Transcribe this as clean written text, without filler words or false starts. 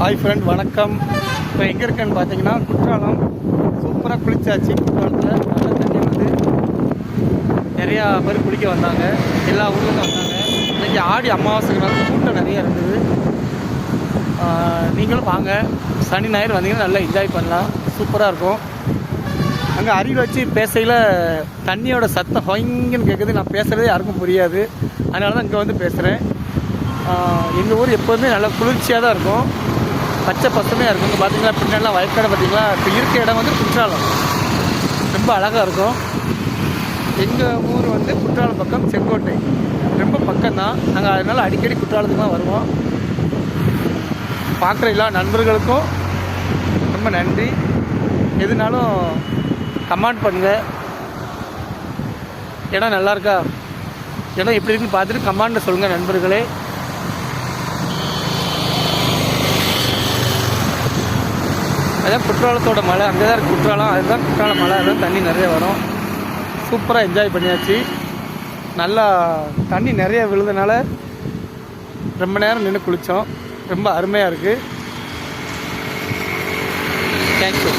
Hi friend, வணக்கம். இப்போ எங்கே இருக்கேன்னு பார்த்தீங்கன்னா குற்றாலம். சூப்பராக குளிச்சாச்சு. குற்றாலத்தில் நல்ல தண்ணி வந்து நிறையா பேர் குளிக்க வந்தாங்க. எல்லா ஊர்லேருந்து வந்தாங்க. இன்றைக்கி ஆடி அமாவாசைனால கூட்டம் நிறைய இருந்தது. நீங்களும் வாங்க, சனி ஞாயிறு வந்தீங்கன்னா நல்லா என்ஜாய் பண்ணலாம். சூப்பராக இருக்கும். அங்கே அருகில் வச்சு பேசையில் தண்ணியோட சத்தம் ஹொய்ங்கன்னு கேட்குது. நான் பேசுகிறதே யாருக்கும் புரியாது. அதனால தான் இங்கே வந்து பேசுகிறேன். எங்கள் ஊர் எப்போதுமே நல்லா குளிர்ச்சியாக தான் இருக்கும், பச்சை பசுமையாக இருக்கும். இங்கே பார்த்தீங்களா பின்னாடிலாம் வயக்காடு பார்த்தீங்களா. இப்போ இருக்க இடம் வந்து குற்றாலம், ரொம்ப அழகாக இருக்கும். எங்கள் ஊர் வந்து குற்றாலம் பக்கம் செங்கோட்டை, ரொம்ப பக்கம்தான். நாங்கள் அதனால் அடிக்கடி குற்றாலத்துக்கு தான் வருவோம். பார்க்குற எல்லா நண்பர்களுக்கும் ரொம்ப நன்றி. எதுனாலும் கமெண்ட் பண்ணுங்கள். இடம் நல்லா இருக்கா, இடம் எப்படி இருக்குன்னு பார்த்துட்டு கமெண்டில் சொல்லுங்கள் நண்பர்களே. அதான் குற்றாலத்தோட மலை, அங்கே தான் இருக்குது குற்றாலம். அதுதான் குற்றாலம் மலை. அதுதான் தண்ணி நிறைய வரும். சூப்பராக என்ஜாய் பண்ணியாச்சு. நல்லா தண்ணி நிறைய விழுந்தனால ரொம்ப நேரம் நின்று குளித்தோம். ரொம்ப அருமையாக இருக்குது. தேங்க்யூ.